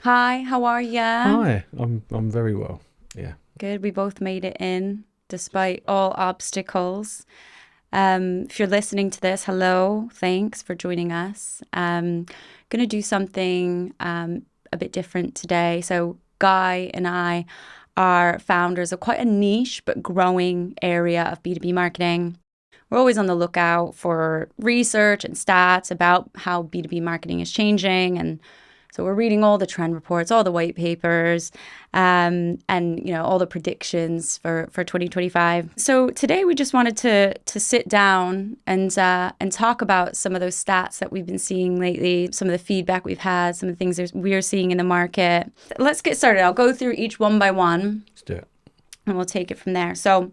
Hi, how are ya? Hi, I'm very well. Yeah. Good. We both made it in despite all obstacles. If you're listening to this, hello. Thanks for joining us. Gonna do something a bit different today. So, Guy and I are founders of quite a niche but growing area of B2B marketing. We're always on the lookout for research and stats about how B2B marketing is changing. And so we're reading all the trend reports, all the white papers, and all the predictions for 2025. So today we just wanted to sit down and talk about some of those stats that we've been seeing lately, some of the feedback we've had, some of the things we're seeing in the market. Let's get started. I'll go through each one by one, Let's do it. and we'll take it from there. So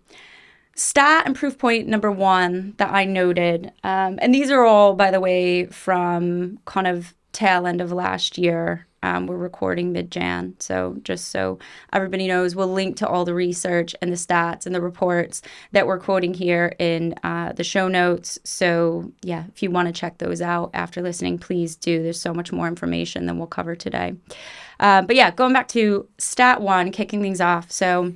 stat and proof point number one that I noted, and these are all, by the way, from kind of tail end of last year. We're recording mid-Jan, so just so everybody knows, we'll link to all the research and the stats and the reports that we're quoting here in the show notes. So yeah, if you want to check those out after listening, please do. There's so much more information than we'll cover today. But yeah, going back to stat one, kicking things off. So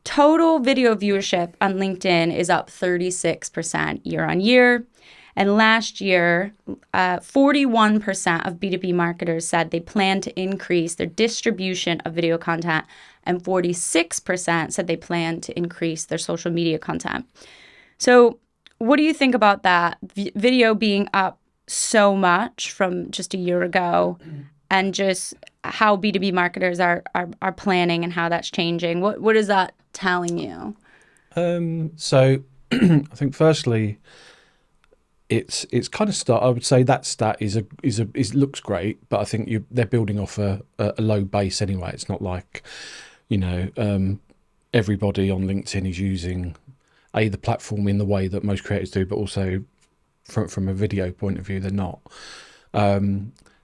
total video viewership on LinkedIn is up 36% year on year. And last year, 41% of B2B marketers said they plan to increase their distribution of video content, and 46% said they plan to increase their social media content. So, what do you think about that? Video being up so much from just a year ago, and just how B2B marketers are planning and how that's changing. What is that telling you? So I think firstly, it's kind of start. I would say that stat is looks great, but I think they're building off a low base anyway. It's not like you know everybody on LinkedIn is using the platform in the way that most creators do, but also from a video point of view, they're not.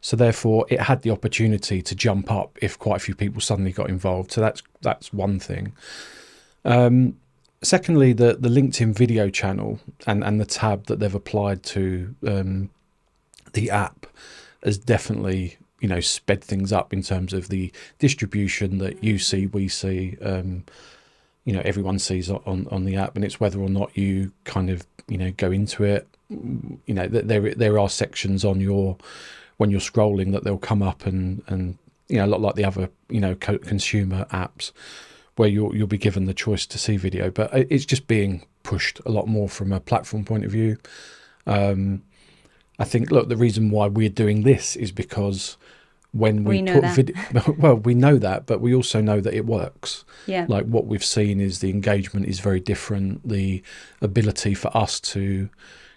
So therefore, it had the opportunity to jump up if quite a few people suddenly got involved. So that's one thing. Secondly, the LinkedIn video channel and the tab that they've applied to the app has definitely sped things up in terms of the distribution that you see, we see, everyone sees on the app, and it's whether or not you kind of go into it. There are sections on your when you're scrolling that they'll come up and a lot like the other consumer apps where you'll be given the choice to see video, but it's just being pushed a lot more from a platform point of view. I think, look, the reason why we're doing this is because when we We know put that. video, well, we know that, but we also know that it works. Yeah. Like what we've seen is the engagement is very different. The ability for us to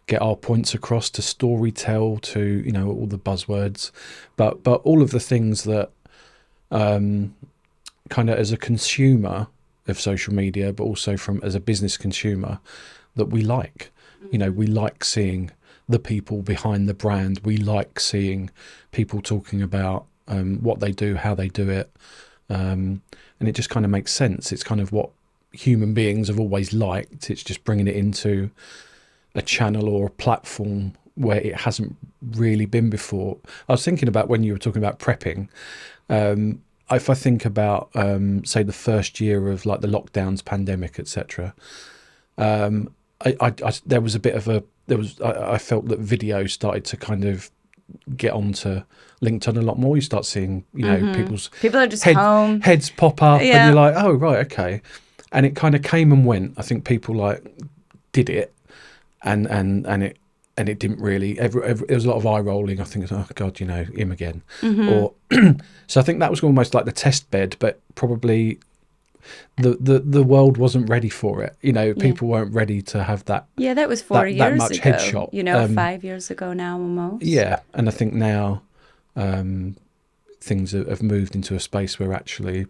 get our points across, to story tell, to all the buzzwords, but all of the things that kind of as a consumer of social media, but also as a business consumer, that we like. We like seeing the people behind the brand. We like seeing people talking about what they do, how they do it, and it just kind of makes sense. It's kind of what human beings have always liked. It's just bringing it into a channel or a platform where it hasn't really been before. I was thinking about when you were talking about prepping. If I think about, say, the first year of like the lockdowns, pandemic, etc., there was a bit of I felt that video started to kind of get onto LinkedIn a lot more. You start seeing, people's People are just home. heads pop up, and you're Yeah. like, oh right, okay. And it kind of came and went. I think people like did it, and it didn't really. There was a lot of eye rolling. I think, oh God, him again. Or so I think that was almost like the test bed, but probably the world wasn't ready for it. Yeah. People weren't ready to have that Yeah, that was four that years much ago. headshot. 5 years ago now almost. Yeah, and I think now things have moved into a space where actually,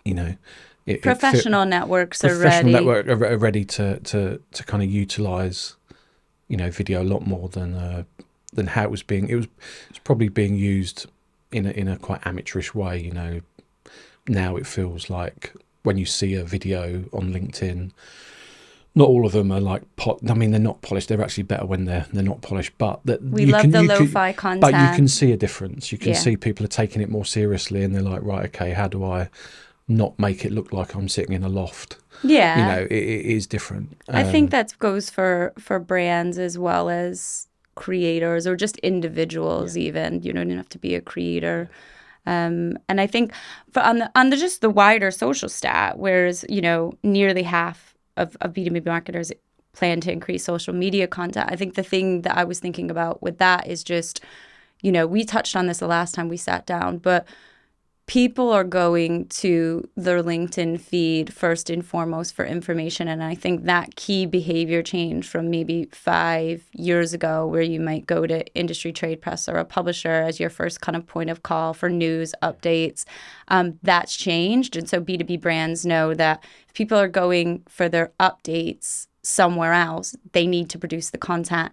you know, Professional networks are professional ready. network are ready to kind of utilize video a lot more than how it was being. It's probably being used in a quite amateurish way. Now it feels like when you see a video on LinkedIn not all of them are like I mean, they're not polished. They're actually better when they're not polished. But that We love the lo-fi content. But you can see a difference. You can Yeah. see people are taking it more seriously, and they're like, right, okay, how do I not make it look like I'm sitting in a loft? Yeah. You know, it is different. I think that goes for brands as well as creators or just individuals. Even you don't even have to be a creator. And I think on the just the wider social stat, whereas nearly half of B2B marketers plan to increase social media content. I think the thing that I was thinking about with that is just, we touched on this the last time we sat down, but people are going to their LinkedIn feed first and foremost for information. And I think that key behavior change from maybe 5 years ago, where you might go to industry trade press or a publisher as your first kind of point of call for news updates, that's changed. And so B2B brands know that if people are going for their updates somewhere else, they need to produce the content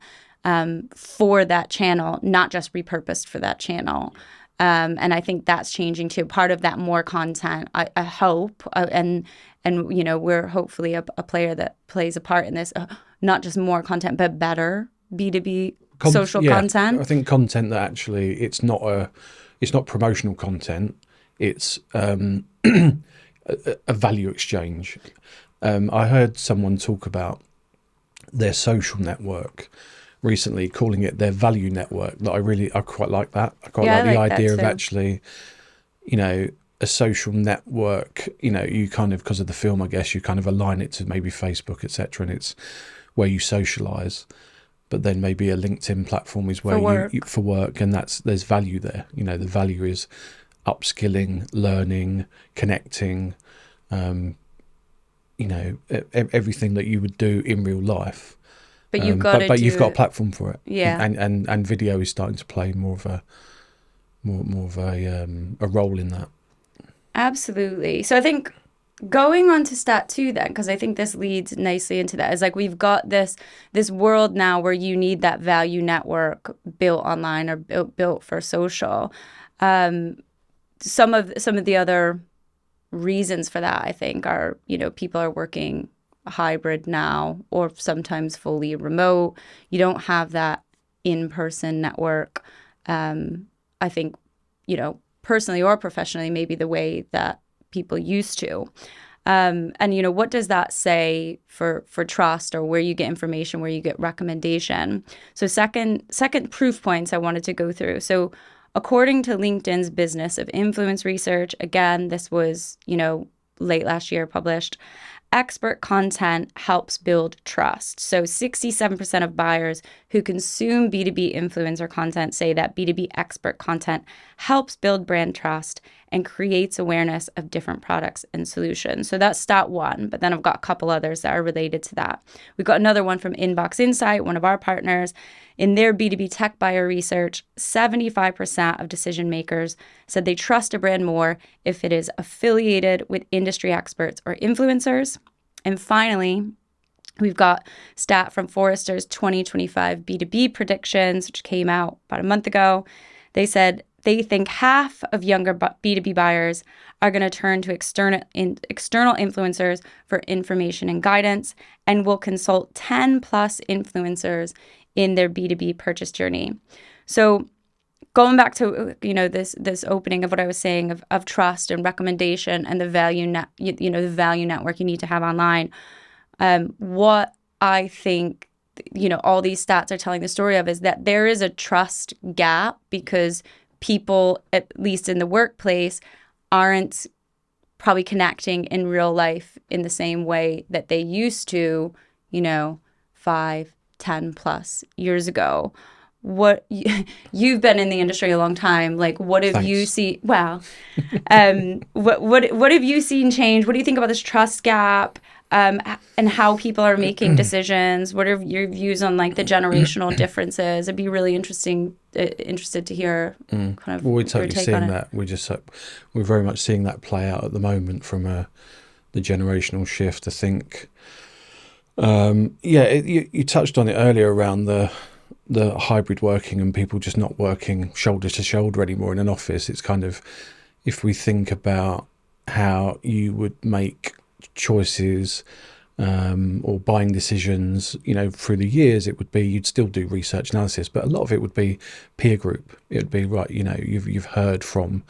for that channel, not just repurposed for that channel. And I think that's changing too. Part of that more content, I hope, and we're hopefully a player that plays a part in this. Not just more content, but better B2B social content. I think content that actually it's not promotional content. It's a value exchange. I heard someone talk about their social network recently, calling it their value network. That I quite like that. I quite like the idea of actually, a social network. You kind of, because of the film, I guess, you kind of align it to maybe Facebook, etc., and it's where you socialize. But then maybe a LinkedIn platform is where you for work, and there's value there. The value is upskilling, learning, connecting. Everything that you would do in real life. But you've got you've got a platform for it. Yeah. And video is starting to play more of a role in that. Absolutely. So I think going on to stat 2 then, because I think this leads nicely into that, is like we've got this world now where you need that value network built online or built for social. Some of the other reasons for that, I think, are people are working hybrid now or sometimes fully remote. You don't have that in-person network. I think personally or professionally, maybe the way that people used to. And what does that say for trust, or where you get information, where you get recommendation? So second proof points I wanted to go through. So according to LinkedIn's Business of Influence research, again, this was late last year published, expert content helps build trust. So 67% of buyers who consume B2B influencer content say that B2B expert content helps build brand trust and creates awareness of different products and solutions. So that's stat 1, but then I've got a couple others that are related to that. We've got another one from Inbox Insight, one of our partners. In their B2B tech buyer research, 75% of decision makers said they trust a brand more if it is affiliated with industry experts or influencers. And finally, we've got stat from Forrester's 2025 B2B predictions, which came out about a month ago. They said they think half of younger B2B buyers are going to turn to external influencers for information and guidance, and will consult 10 plus influencers in their B2B purchase journey. So going back to this opening of what I was saying of trust and recommendation and the value the value network you need to have online, what I think all these stats are telling the story of is that there is a trust gap, because people, at least in the workplace, aren't probably connecting in real life in the same way that they used to 5, 10 plus years ago. What you've been in the industry a long time, like what have you seen? Well, what have you seen change? What do you think about this trust gap, and how people are making decisions? What are your views on like the generational differences? It'd be really interested to hear kind of. Well, we're totally seeing that. We're very much seeing that play out at the moment from the generational shift. I think. You touched on it earlier around the hybrid working and people just not working shoulder to shoulder anymore in an office. It's kind of, if we think about how you would make choices or buying decisions, through the years, it would be you'd still do research analysis, but a lot of it would be peer group. It would be right, you've heard from,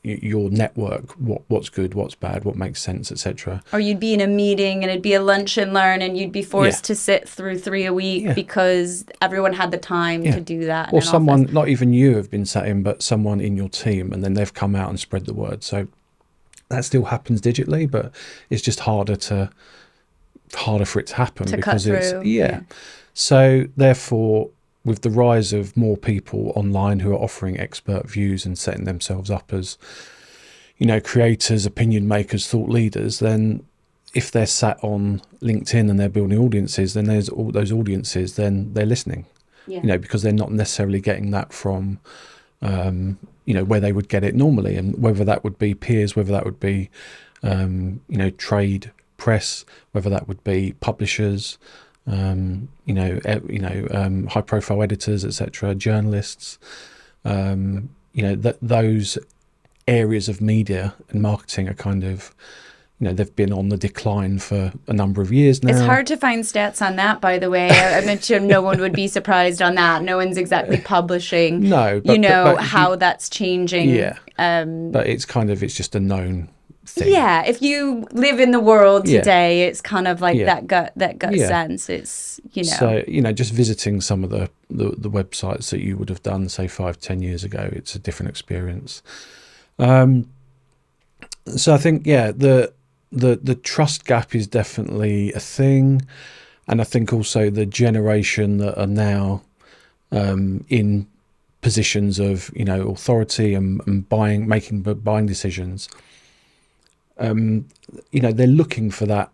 your network, what's good, what's bad, what makes sense, etc. Or you'd be in a meeting and it'd be a lunch and learn, and you'd be forced to sit through 3 a week because everyone had the time to do that. Or someone, office. Not even you have been sat in, but someone in your team, and then they've come out and spread the word. So that still happens digitally, but it's just harder for it to happen because it's So therefore, with the rise of more people online who are offering expert views and setting themselves up as, creators, opinion makers, thought leaders, then if they're sat on LinkedIn and they're building audiences, then there's all those audiences, then they're listening, because they're not necessarily getting that from, where they would get it normally, and whether that would be peers, whether that would be, trade press, whether that would be publishers, high profile editors, etc., journalists, those areas of media and marketing are kind of, they've been on the decline for a number of years now. It's hard to find stats on that, by the way. I mentioned no one would be surprised on that. No one's exactly publishing, but how that's changing. Yeah, but it's just a known thing. Yeah, if you live in the world today, it's kind of like that gut sense. It's So just visiting some of the websites that you would have done, say 5-10 years ago, it's a different experience. So I think the trust gap is definitely a thing, and I think also the generation that are now in positions of authority and making buying decisions. They're looking for that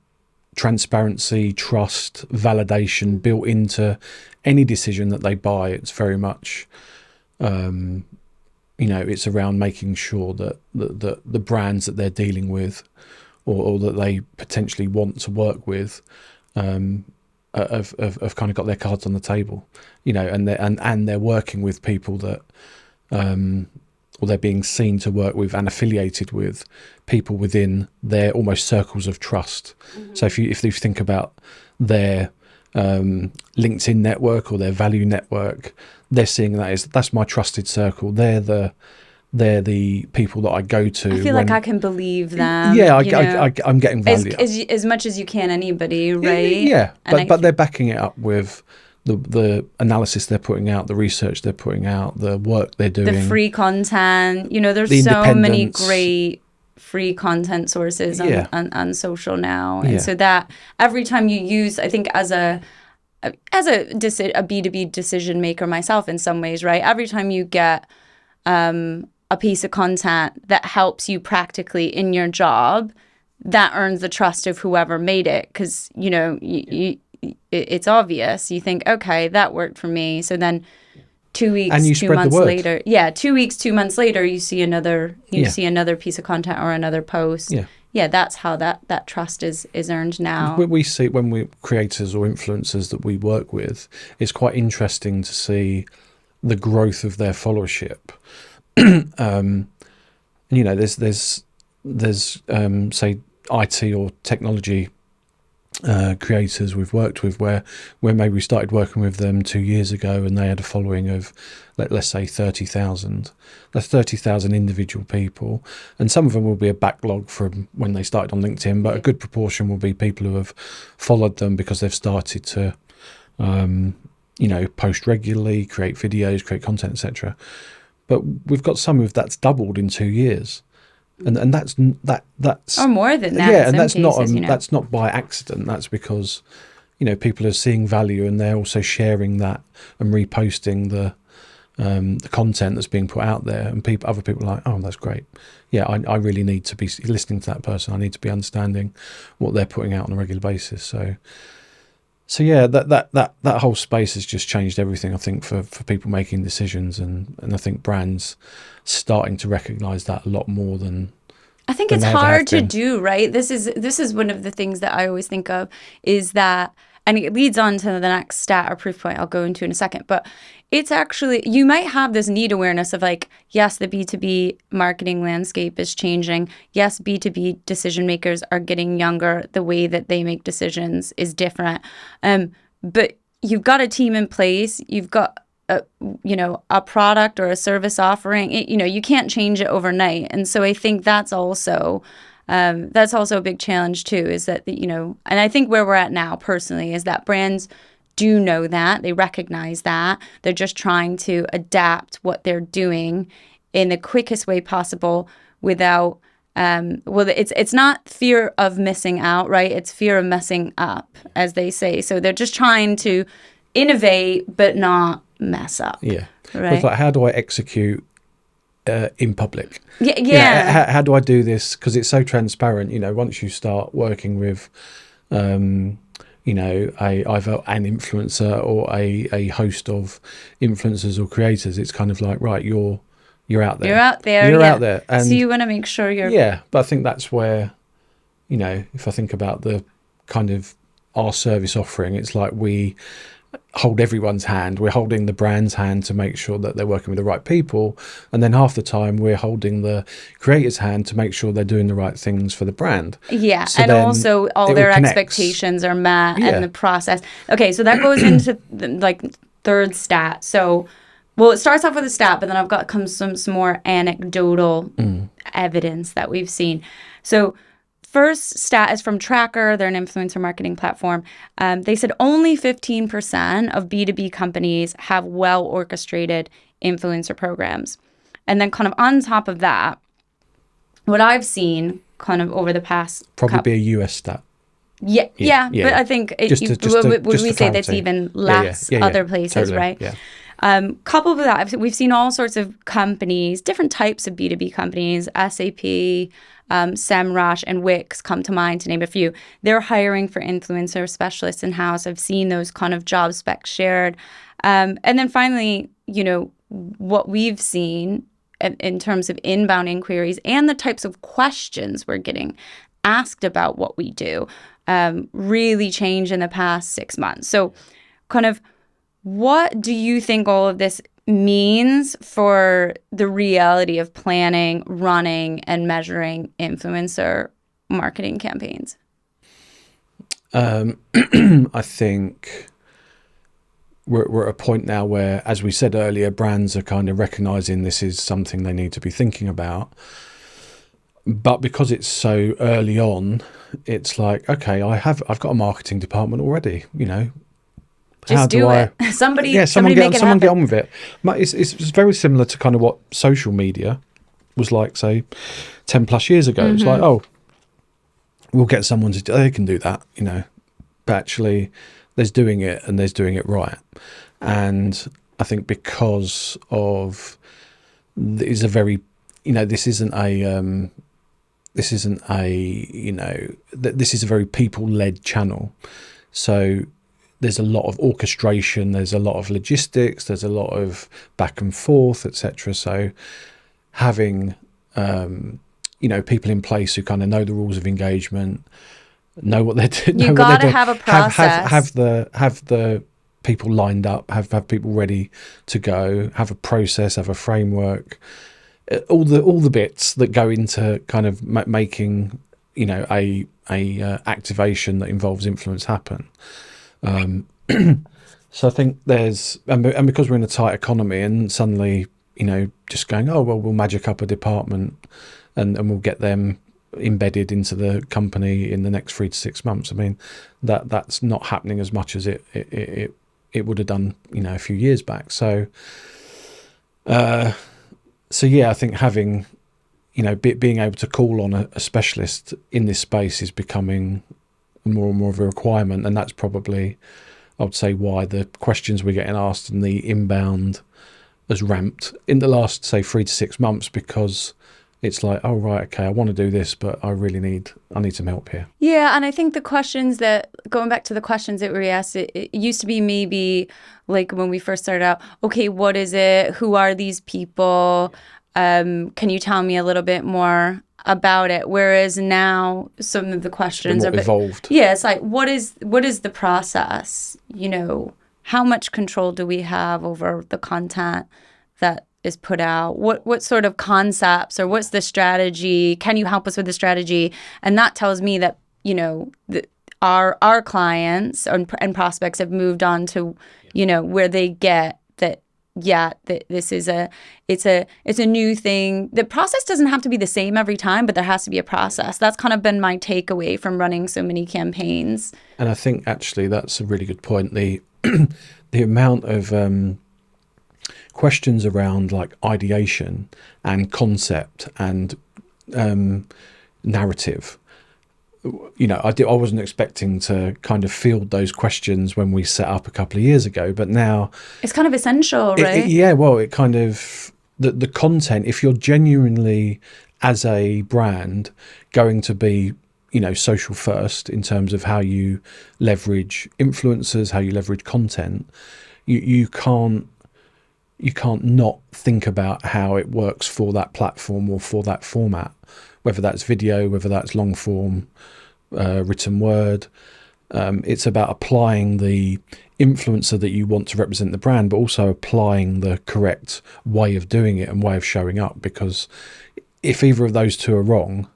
transparency, trust, validation built into any decision that they buy. It's very much, it's around making sure that the brands that they're dealing with or that they potentially want to work with have kind of got their cards on the table, and they're working with people that or they're being seen to work with and affiliated with people within their almost circles of trust. Mm-hmm. So if you think about their LinkedIn network or their value network, they're seeing that's my trusted circle. They're the people that I go to. I feel like I can believe them. Yeah, I'm getting value. As much as you can anybody, right? Yeah, but they're backing it up with the analysis they're putting out, the research they're putting out, the work they're doing. The free content. There's so many great free content sources on social now. And so that every time you use, I think as a B2B decision maker myself in some ways, right? Every time you get a piece of content that helps you practically in your job, that earns the trust of whoever made it, because it's obvious. You think, okay, that worked for me. So then 2 weeks, and you 2 spread months the word. later, 2 weeks, 2 months later, you see another piece of content or another post. Yeah, that's how that trust is earned now. We see when we creators or influencers that we work with, it's quite interesting to see the growth of their followership. There's say IT or technology creators we've worked with where maybe we started working with them 2 years ago and they had a following of let's say 30,000. That's 30,000 individual people, and some of them will be a backlog from when they started on LinkedIn, but a good proportion will be people who have followed them because they've started to post regularly, create videos, create content, etc. But we've got some that's doubled in 2 years. And that's or more than that. Yeah, and that's cases, that's not by accident. That's because people are seeing value and they're also sharing that and reposting the content that's being put out there. And other people are like, oh, that's great. Yeah, I really need to be listening to that person. I need to be understanding what they're putting out on a regular basis. So yeah, that whole space has just changed everything, I think, for people making decisions, and I think brands starting to recognise that a lot more than I think it's hard to do, right? This is one of the things that I always think of is that And it leads on to the next stat or proof point I'll go into in a second. But it's actually, you might have this need awareness of like, yes, the B2B marketing landscape is changing. Yes, B2B decision makers are getting younger. The way that they make decisions is different. But you've got a team in place. You've got a product or a service offering. You can't change it overnight. And so I think that's also a big challenge too, is that, and I think where we're at now personally is that brands do know that. They recognize that. They're just trying to adapt what they're doing in the quickest way possible without, it's not fear of missing out, right? It's fear of messing up, as they say. So they're just trying to innovate, but not mess up. Yeah. Right. It's like, how do I execute in public? Yeah. How do I do this? Because it's so transparent. Once you start working with, either an influencer or a host of influencers or creators, it's kind of like, right, you're out there. You're out there. You're out there. And so you want to make sure you're. Yeah, but I think that's where, if I think about the kind of our service offering, it's like we hold everyone's hand. We're holding the brand's hand to make sure that they're working with the right people, and then half the time we're holding the creator's hand to make sure they're doing the right things for the brand. Yeah, so and also all their expectations are met and the process. Okay, so that goes into like third stat. So, well, it starts off with a stat, but then I've got some more anecdotal evidence that we've seen. So first stat is from Traackr. They're an influencer marketing platform. They said only 15% of B2B companies have well-orchestrated influencer programs. And then kind of on top of that, what I've seen kind of over the past... Probably be a US stat. Yeah, but I think... would we say that's even less other places, totally, right? Yeah. Coupled with that, we've seen all sorts of companies, different types of B2B companies, SAP, SEMrush, and Wix come to mind, to name a few. They're hiring for influencer specialists in-house. I've seen those kind of job specs shared. And then finally, what we've seen in terms of inbound inquiries and the types of questions we're getting asked about what we do really changed in the past 6 months. So kind of, what do you think all of this means for the reality of planning, running, and measuring influencer marketing campaigns? I think we're at a point now where, as we said earlier, brands are kind of recognizing this is something they need to be thinking about. But because it's so early on, it's like, okay, I've got a marketing department already, Just do it. Somebody make it happen. Get on with it. It's very similar to kind of what social media was like, say, 10 plus years ago. It's like, we'll get someone they can do that, But actually, there's doing it, and there's doing it right. And I think because of this isn't a very people-led channel. So there's a lot of orchestration, there's a lot of logistics, there's a lot of back and forth, etc. So having people in place who kind of know the rules of engagement, know what they're doing. You got to have a process. Have the people lined up, have people ready to go, have a process, have a framework, all the bits that go into kind of making a activation that involves influence happen. So I think there's, and because we're in a tight economy, and suddenly, just going, we'll magic up a department and we'll get them embedded into the company in the next 3 to 6 months. I mean, that's not happening as much as it would have done, a few years back. So yeah, I think having, being able to call on a specialist in this space is becoming more and more of a requirement, and that's probably, I would say, why the questions we're getting asked and the inbound has ramped in the last, say, 3 to 6 months, because it's like, oh right, okay, I want to do this, but I need some help here. Yeah, and I think going back to the questions that we asked, it used to be maybe like when we first started out, okay, what is it? Who are these people? Can you tell me a little bit more about it. Whereas now some of the questions more evolved. Yeah, it's like, what is the process? You know, how much control do we have over the content that is put out? What sort of concepts, or what's the strategy? Can you help us with the strategy? And that tells me that, you know, our clients and prospects have moved on to, you know, where they get that, yeah, that this is it's a new thing. The process doesn't have to be the same every time, but there has to be a process. That's kind of been my takeaway from running so many campaigns. And I think actually that's a really good point. The amount of questions around like ideation and concept and narrative. You know, I wasn't expecting to kind of field those questions when we set up a couple of years ago, but now it's kind of essential, right? Well, it kind of the content. If you're genuinely, as a brand, going to be, you know, social first in terms of how you leverage influencers, how you leverage content, you can't not think about how it works for that platform or for that format, whether that's video, whether that's long form, written word. It's about applying the influencer that you want to represent the brand, but also applying the correct way of doing it and way of showing up, because if either of those two are wrong,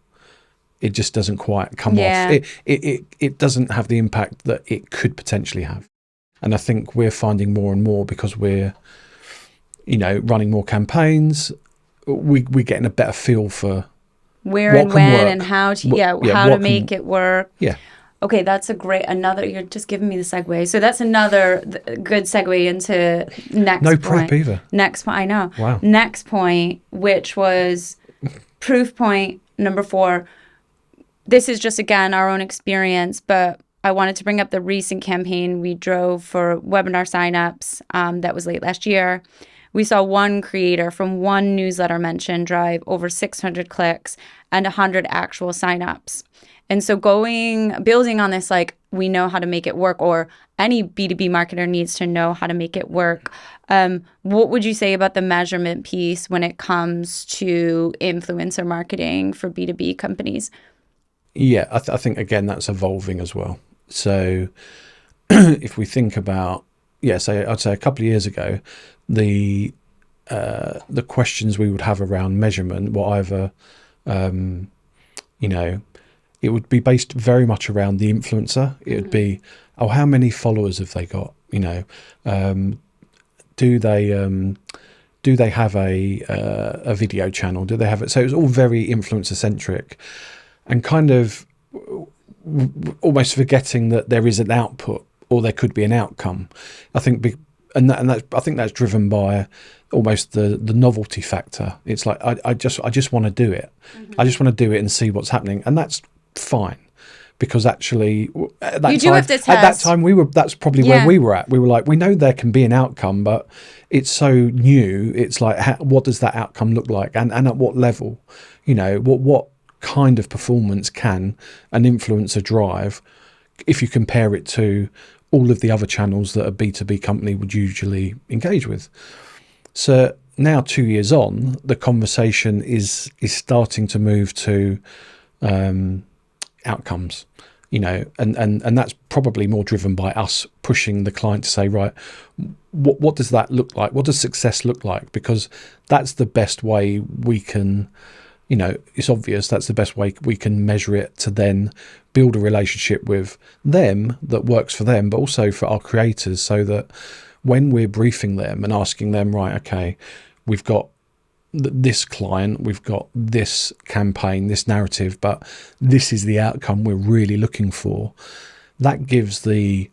it just doesn't quite come off. It doesn't have the impact that it could potentially have. And I think we're finding more and more, because we're, you know, running more campaigns, we're getting a better feel for where and when and how to how to make it work. Yeah. Okay, that's you're just giving me the segue. So that's another good segue into next point. No prep either. Next point, I know. Wow. Next point, which was proof point number 4. This is just, again, our own experience, but I wanted to bring up the recent campaign we drove for webinar signups that was late last year. We saw one creator from one newsletter mention drive over 600 clicks and 100 actual signups. And so building on this, like, we know how to make it work, or any B2B marketer needs to know how to make it work. What would you say about the measurement piece when it comes to influencer marketing for B2B companies? Yeah, I think, again, that's evolving as well. So if we think about, I'd say a couple of years ago, the questions we would have around measurement were either, you know, it would be based very much around the influencer. It would be, oh, how many followers have they got? You know, do they have a video channel? Do they have it? So it was all very influencer centric, and kind of almost forgetting that there is an output, or there could be an outcome. I think, I think that's driven by almost the novelty factor. It's like I just want to do it. I just want to do it and see what's happening, and that's fine, because actually at that time that's probably where we were at. We were like, we know there can be an outcome, but it's so new. It's like, what does that outcome look like, and at what level? You know, what kind of performance can an influencer drive if you compare it to all of the other channels that a B2B company would usually engage with. So now, 2 years on, the conversation is starting to move to outcomes, you know, and that's probably more driven by us pushing the client to say, right, what does that look like? What does success look like? Because that's the best way we can, you know, it's obvious that's the best way we can measure it, to then build a relationship with them that works for them, but also for our creators, so that when we're briefing them and asking them, right, okay, we've got this client, we've got this campaign, this narrative, but this is the outcome we're really looking for. That gives the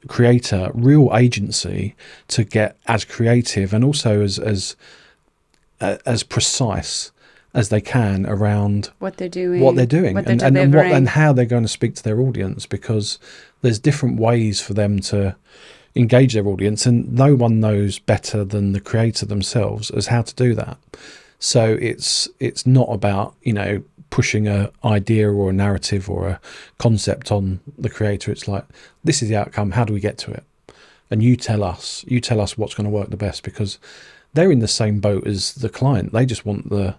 creator real agency to get as creative and also as precise as they can around what they're doing, what they're delivering, and how they're going to speak to their audience, because there's different ways for them to engage their audience, and no one knows better than the creator themselves as how to do that. So it's not about, you know, pushing an idea or a narrative or a concept on the creator. It's like, this is the outcome, how do we get to it? And you tell us what's going to work the best, because they're in the same boat as the client. They just want the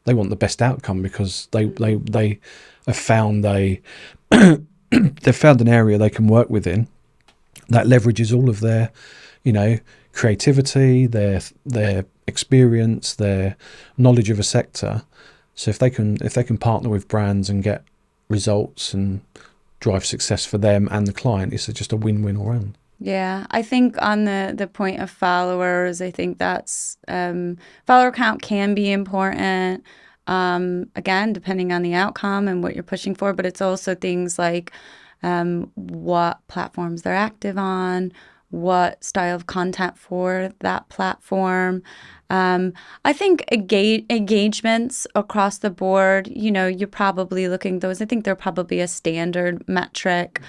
they want the best outcome, because they have found they've found an area they can work within that leverages all of their, creativity, their experience, their knowledge of a sector. So if they can partner with brands and get results and drive success for them and the client, it's just a win-win all round. Yeah, I think on the point of followers, I think that's follower count can be important. Again, depending on the outcome and what you're pushing for, but it's also things like what platforms they're active on, what style of content for that platform. I think engagements across the board, you're probably looking those. I think they're probably a standard metric.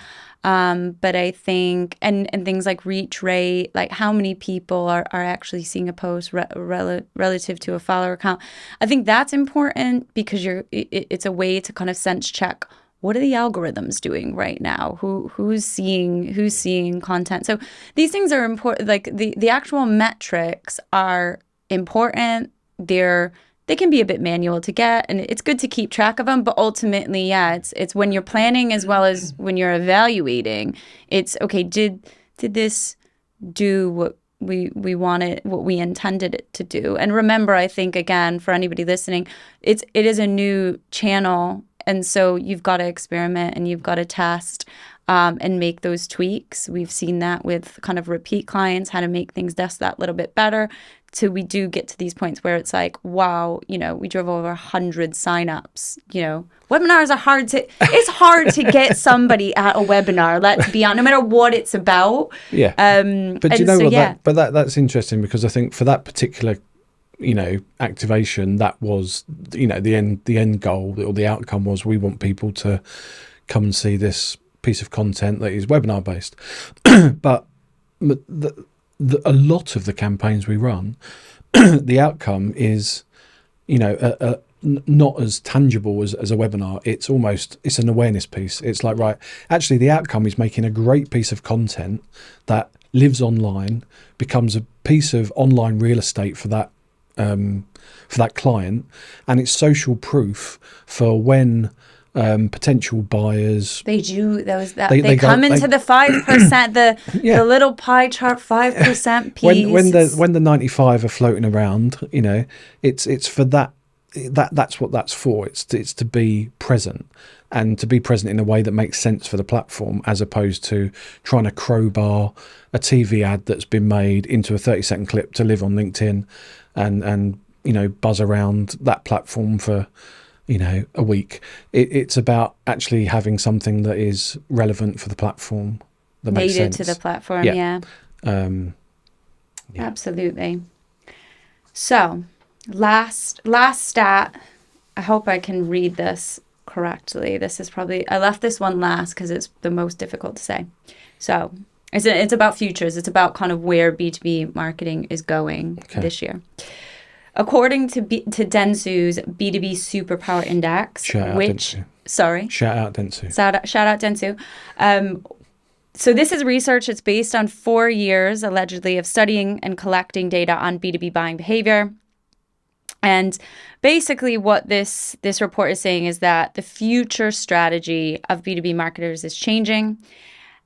But I think, and things like reach rate, like how many people are actually seeing a post relative to a follower count. I think that's important because it's a way to kind of sense check, what are the algorithms doing right now? Who's seeing content? So these things are important. Like the actual metrics are important. They can be a bit manual to get, and it's good to keep track of them. But ultimately, yeah, it's when you're planning as well as when you're evaluating. It's okay. Did this do what we wanted, what we intended it to do? And remember, I think again for anybody listening, it is a new channel, and so you've got to experiment and you've got to test and make those tweaks. We've seen that with kind of repeat clients, how to make things just that little bit better. So we do get to these points where it's like, wow, we drove over 100 signups. Webinars are it's hard to get somebody at a webinar, let's be honest, no matter what it's about. Yeah. But do you know what? Yeah. That's interesting, because I think for that particular, activation, that was, the end goal or the outcome was, we want people to come and see this piece of content that is webinar based. But a lot of the campaigns we run, the outcome is, not as tangible as a webinar. It's an awareness piece. It's like, right, actually the outcome is making a great piece of content that lives online, becomes a piece of online real estate for that client, and it's social proof for when potential buyers, they come into the 5%, the little pie chart 5% piece. When the 95 are floating around, it's for that's what that's for. It's to be present, and to be present in a way that makes sense for the platform, as opposed to trying to crowbar a TV ad that's been made into a 30-second clip to live on LinkedIn and buzz around that platform for a week. It's about actually having something that is relevant for the platform, that makes sense. Native to the platform, yeah. Absolutely. So, last stat. I hope I can read this correctly. This is probably, I left this one last because it's the most difficult to say. So, it's about futures. It's about kind of where B2B marketing is going this year. According to Dentsu's B2B Superpower Index, Shout out Dentsu. Shout out Dentsu. So this is research. It's based on 4 years, allegedly, of studying and collecting data on B2B buying behavior. And basically what this report is saying is that the future strategy of B2B marketers is changing.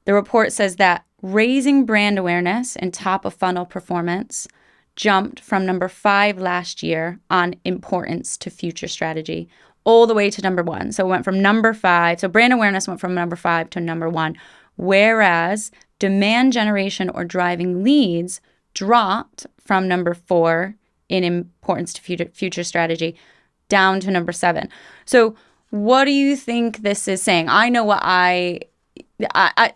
The report says that raising brand awareness and top of funnel performance jumped from number 5 last year on importance to future strategy, all the way to number 1. So it went from number 5. So brand awareness went from number 5 to number 1, whereas demand generation or driving leads dropped from number 4 in importance to future strategy down to number 7. So what do you think this is saying? I know what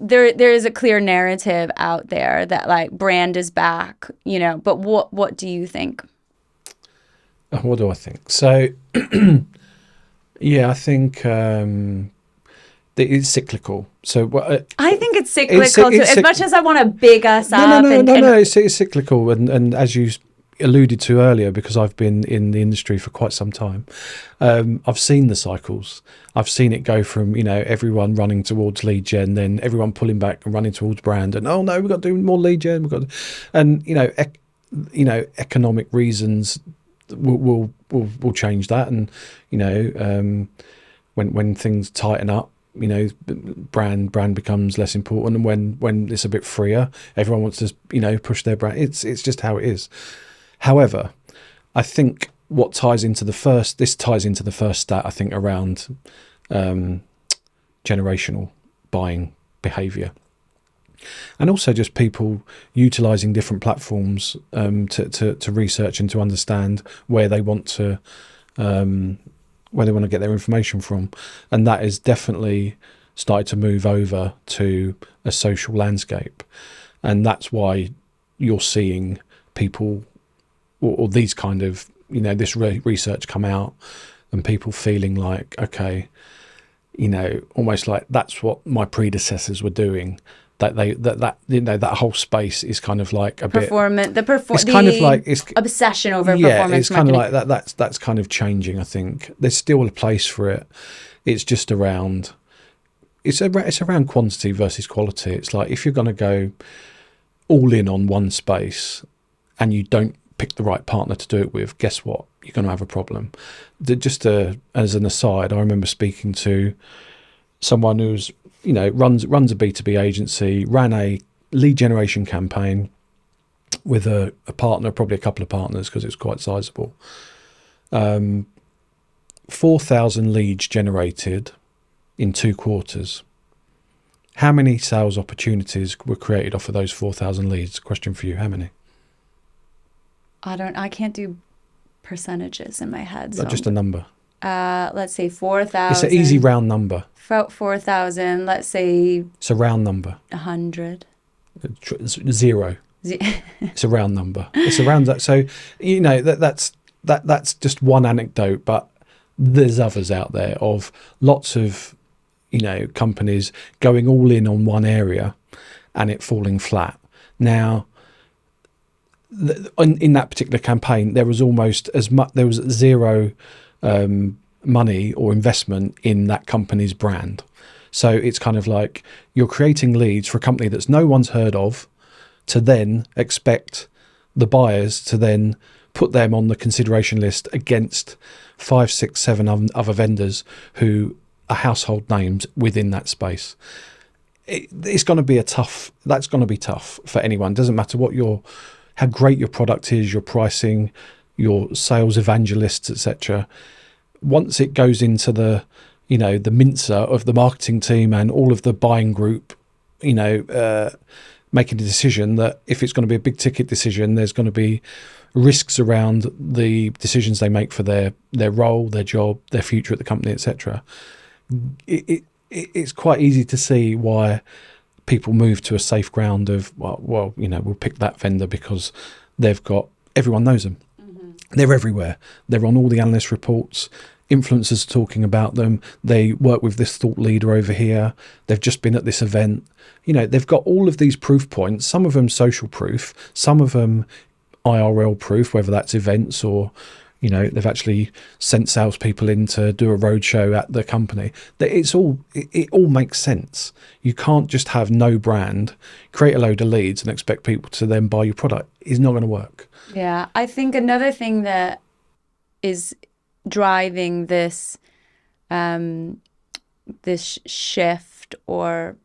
there is a clear narrative out there that like brand is back, but what do you think? What do I think? So I think it's cyclical. So I think it's cyclical too. As much as I want to big us up. No. It's cyclical, and as you alluded to earlier, because I've been in the industry for quite some time, I've seen the cycles. I've seen it go from everyone running towards lead gen, then everyone pulling back and running towards brand, and oh no, we've got to do more lead gen. Economic reasons we'll change that. And when things tighten up, brand becomes less important. And when it's a bit freer, everyone wants to push their brand. It's just how it is. However, I think what ties into the first stat, I think, around generational buying behavior, and also just people utilizing different platforms to research and to understand where they want to get their information from. And that is definitely started to move over to a social landscape. And that's why you're seeing people or these kind of, this research come out, and people feeling like, okay, almost like that's what my predecessors were doing. That whole space is kind of like a bit it's kind of like it's obsession over performance it's kind marketing. of like that's kind of changing. I think there's still a place for it. It's just around quantity versus quality. It's like, if you're going to go all in on one space and you don't pick the right partner to do it with, guess what? You're going to have a problem. Just as an aside, I remember speaking to someone who's runs a B2B agency, ran a lead generation campaign with a partner, probably a couple of partners because it's quite sizable. 4,000 leads generated in 2 quarters. How many sales opportunities were created off of those 4,000 leads? Question for you: how many? I can't do percentages in my head. So Just a number. Let's say 4,000. It's an easy round number. 4,000. Let's say it's a round number. 100. Zero. It's a round number. It's around that. So that's just one anecdote, but there's others out there of lots of companies going all in on one area and it falling flat. Now, in that particular campaign, there was almost there was zero money or investment in that company's brand. So it's kind of like you're creating leads for a company that's no one's heard of, to then expect the buyers to then put them on the consideration list against 5, 6, 7 other vendors who are household names within that space. It's going to be that's going to be tough for anyone. Doesn't matter how great your product is, your pricing, your sales evangelists, etc. Once it goes into the mincer of the marketing team and all of the buying group, making a decision that if it's going to be a big ticket decision, there's going to be risks around the decisions they make for their role, their job, their future at the company, etc. It's quite easy to see why people move to a safe ground of, we'll pick that vendor because everyone knows them. Mm-hmm. They're everywhere. They're on all the analyst reports. Influencers are talking about them. They work with this thought leader over here. They've just been at this event. They've got all of these proof points, some of them social proof, some of them IRL proof, whether that's events or, they've actually sent salespeople in to do a roadshow at the company. It all makes sense. You can't just have no brand, create a load of leads and expect people to then buy your product. It's not going to work. Yeah, I think another thing that is driving this this shift or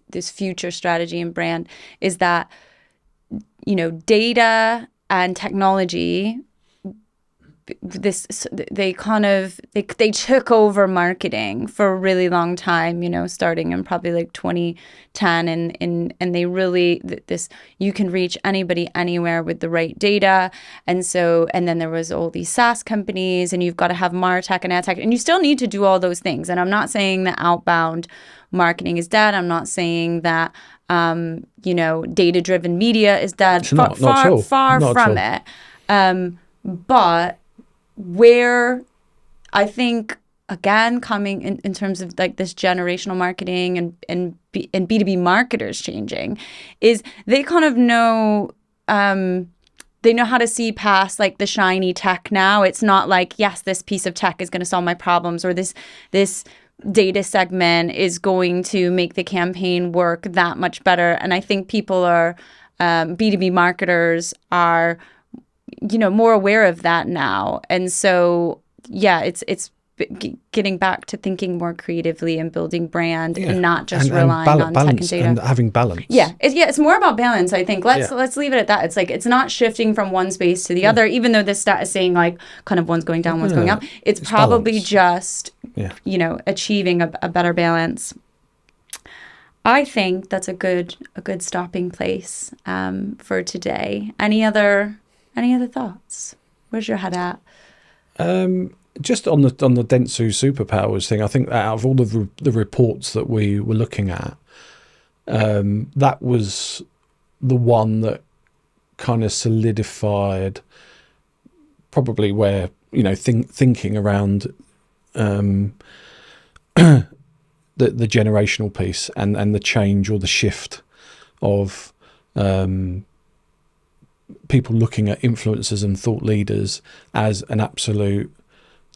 this future strategy and brand is that data and technology, they took over marketing for a really long time, starting in probably like 2010, and they really, you can reach anybody anywhere with the right data. And then there was all these SaaS companies, and you've got to have MarTech and AdTech, and you still need to do all those things. And I'm not saying that outbound marketing is dead. I'm not saying that data-driven media is dead. It's not at all. Far not from at it. But where I think, again, coming in terms of like this generational marketing and B2B marketers changing, is they kind of know, they know how to see past like the shiny tech now. It's not like, yes, this piece of tech is going to solve my problems, or this data segment is going to make the campaign work that much better. And I think people are, B2B marketers are more aware of that now. And so, yeah, it's getting back to thinking more creatively and building brand and not just relying on tech and data. And having balance. It's more about balance, I think. Let's leave it at that. It's like, it's not shifting from one space to the other, even though this stat is saying like kind of one's going down, one's going up. It's probably balance. Just, achieving a better balance. I think that's a good stopping place for today. Any other thoughts? Where's your head at? Just on the Dentsu Superpowers thing, I think that out of all of the reports that we were looking at, that was the one that kind of solidified probably where, thinking around the generational piece and the change or the shift of people looking at influencers and thought leaders as an absolute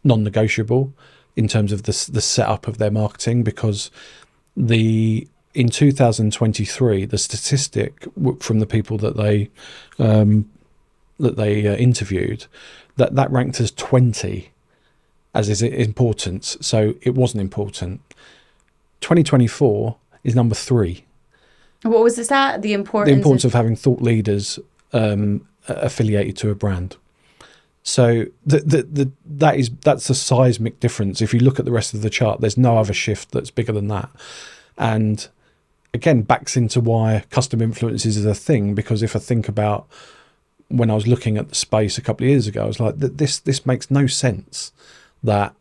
non-negotiable in terms of the setup of their marketing, because in 2023 the statistic from the people that they interviewed that ranked as 20 as is importance, so it wasn't important. 2024 is number 3. What was this at? The importance of having thought leaders affiliated to a brand. So that's a seismic difference. If you look at the rest of the chart, there's no other shift that's bigger than that. And again, backs into why custom influences is a thing, because if I think about when I was looking at the space a couple of years ago, I was like, this makes no sense that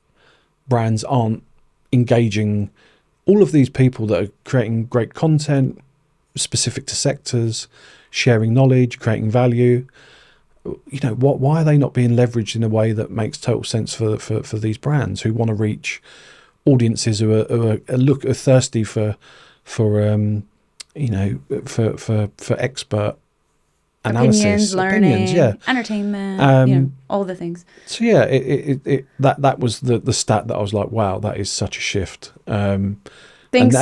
brands aren't engaging all of these people that are creating great content specific to sectors, sharing knowledge, creating value. Why are they not being leveraged in a way that makes total sense for these brands who want to reach audiences who are thirsty for expert analysis, learning, entertainment, all the things. So that was the stat that I was like, wow, that is such a shift. Thanks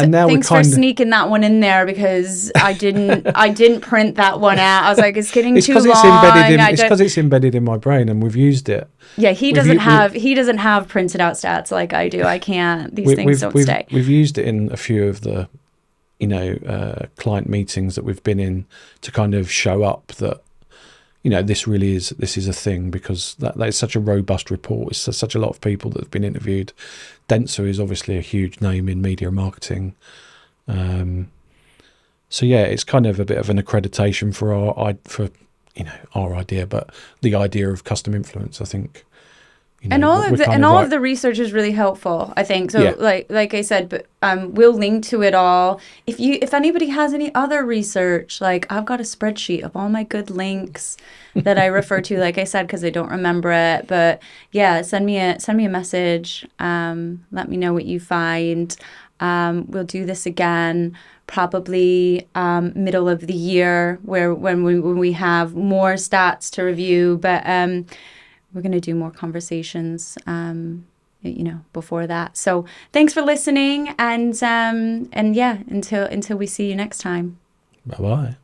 for sneaking that one in there, because I didn't print that one out. I was like, it's getting too long. It's because it's embedded in my brain and we've used it. Yeah, he doesn't have printed out stats like I do. I can't. These things don't stay. We've used it in a few of the client meetings that we've been in to kind of show up that this is a thing, because that is such a robust report. It's such a lot of people that have been interviewed. Dentsu is obviously a huge name in media marketing. So it's kind of a bit of an accreditation for our idea, but the idea of custom influence, I think. All of the research is really helpful, I think. So like I said, but we'll link to it all. If anybody has any other research, like I've got a spreadsheet of all my good links that I refer to, like I said, because I don't remember it. But send me a message. Let me know what you find. We'll do this again probably middle of the year, when we have more stats to review. But we're going to do more conversations, before that. So thanks for listening. And until we see you next time. Bye-bye.